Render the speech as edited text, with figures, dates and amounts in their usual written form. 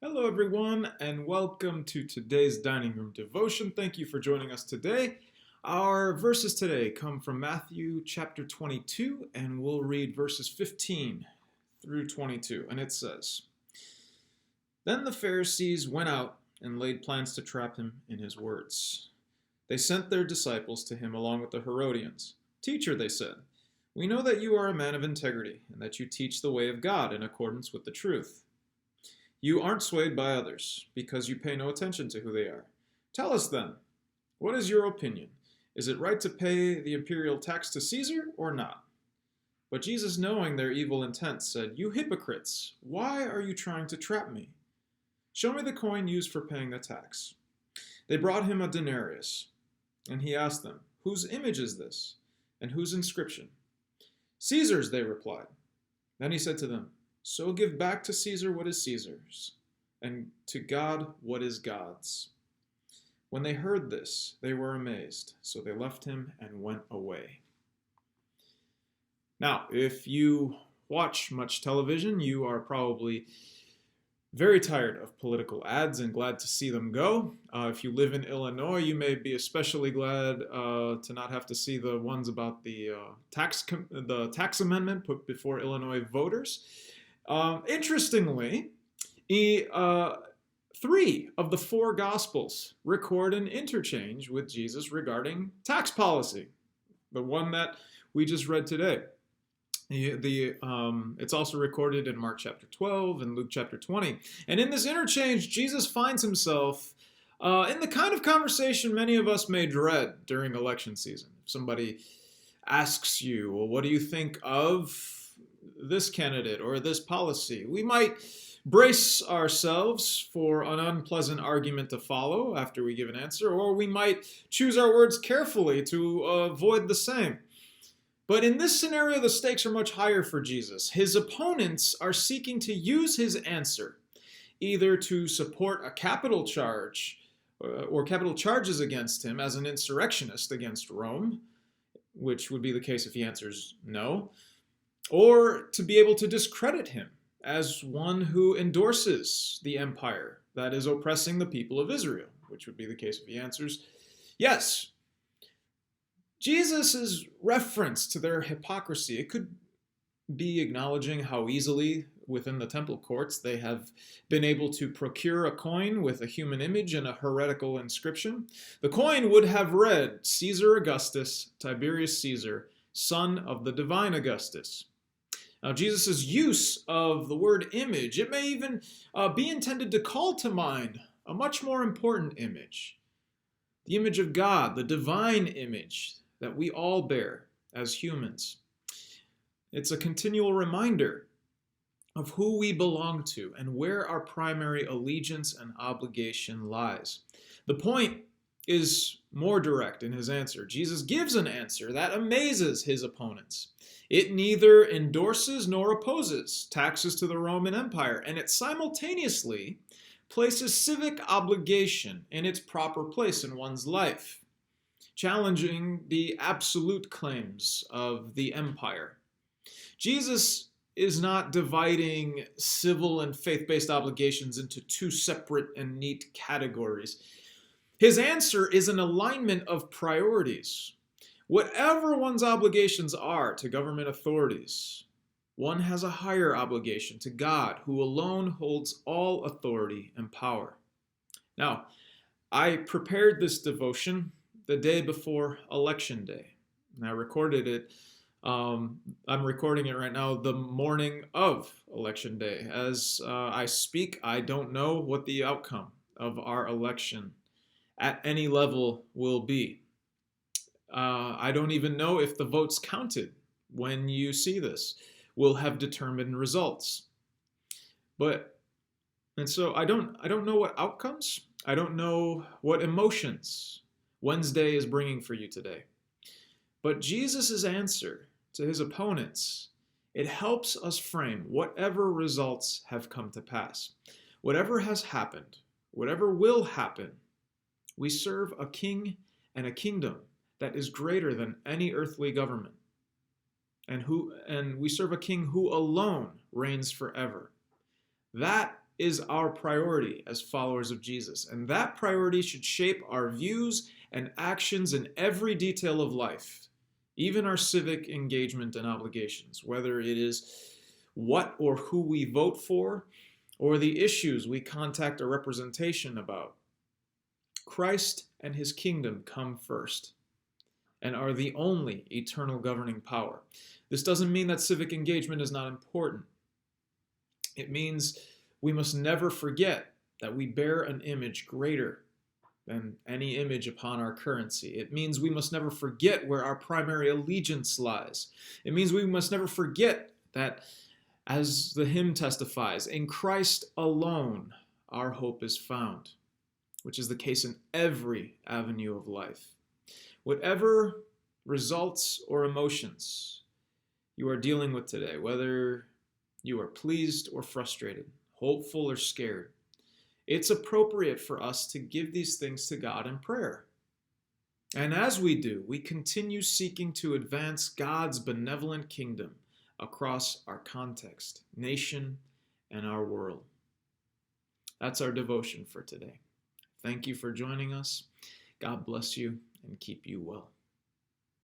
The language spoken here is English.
Hello, everyone, and welcome to today's Dining Room Devotion. Thank you for joining us today. Our verses today come from Matthew chapter 22, and we'll read verses 15 through 22. And it says, Then the Pharisees went out and laid plans to trap him in his words. They sent their disciples to him along with the Herodians. Teacher, they said, we know that you are a man of integrity, and that you teach the way of God in accordance with the truth. You aren't swayed by others, because you pay no attention to who they are. Tell us then, what is your opinion? Is it right to pay the imperial tax to Caesar or not? But Jesus, knowing their evil intent, said, You hypocrites, why are you trying to trap me? Show me the coin used for paying the tax. They brought him a denarius, and he asked them, Whose image is this, and whose inscription? Caesar's, they replied. Then he said to them, So give back to Caesar what is Caesar's, and to God what is God's. When they heard this, they were amazed, so they left him and went away. Now, if you watch much television, you are probably very tired of political ads and glad to see them go. If you live in Illinois, you may be especially glad to not have to see the ones about the tax amendment put before Illinois voters. Interestingly, 3 of the 4 Gospels record an interchange with Jesus regarding tax policy, the one that we just read today. It's also recorded in Mark chapter 12 and Luke chapter 20. And in this interchange, Jesus finds himself in the kind of conversation many of us may dread during election season. If somebody asks you, well, what do you think of this candidate or this policy? We might brace ourselves for an unpleasant argument to follow after we give an answer, or we might choose our words carefully to avoid the same. But in this scenario, the stakes are much higher for Jesus. His opponents are seeking to use his answer either to support a capital charge or capital charges against him as an insurrectionist against Rome, which would be the case if he answers no, or to be able to discredit him as one who endorses the empire that is oppressing the people of Israel, which would be the case if he answers yes. Jesus' reference to their hypocrisy, it could be acknowledging how easily within the temple courts they have been able to procure a coin with a human image and a heretical inscription. The coin would have read, Caesar Augustus, Tiberius Caesar, son of the divine Augustus. Now, Jesus' use of the word image, it may even be intended to call to mind a much more important image, the image of God, the divine image that we all bear as humans. It's a continual reminder of who we belong to and where our primary allegiance and obligation lies. The point is more direct in his answer. Jesus gives an answer that amazes his opponents. It neither endorses nor opposes taxes to the Roman Empire, and it simultaneously places civic obligation in its proper place in one's life, challenging the absolute claims of the empire. Jesus is not dividing civil and faith-based obligations into 2 separate and neat categories. His answer is an alignment of priorities. Whatever one's obligations are to government authorities, one has a higher obligation to God, who alone holds all authority and power. Now, I prepared this devotion the day before Election Day, and I recorded it. I'm recording it right now the morning of Election Day. As I speak, I don't know what the outcome of our election at any level will be. I don't even know if the votes counted when you see this will have determined results. And so I don't know what outcomes. I don't know what emotions Wednesday is bringing for you today. But Jesus' answer to his opponents, it helps us frame whatever results have come to pass. Whatever has happened, whatever will happen, we serve a king and a kingdom that is greater than any earthly government. And we serve a king who alone reigns forever. That is our priority as followers of Jesus. And that priority should shape our views and actions in every detail of life, even our civic engagement and obligations, whether it is what or who we vote for or the issues we contact a representation about. Christ and his kingdom come first and are the only eternal governing power. This doesn't mean that civic engagement is not important. It means we must never forget that we bear an image greater than any image upon our currency. It means we must never forget where our primary allegiance lies. It means we must never forget that, as the hymn testifies, in Christ alone our hope is found, which is the case in every avenue of life. Whatever results or emotions you are dealing with today, whether you are pleased or frustrated, hopeful or scared, it's appropriate for us to give these things to God in prayer. And as we do, we continue seeking to advance God's benevolent kingdom across our context, nation, and our world. That's our devotion for today. Thank you for joining us. God bless you and keep you well.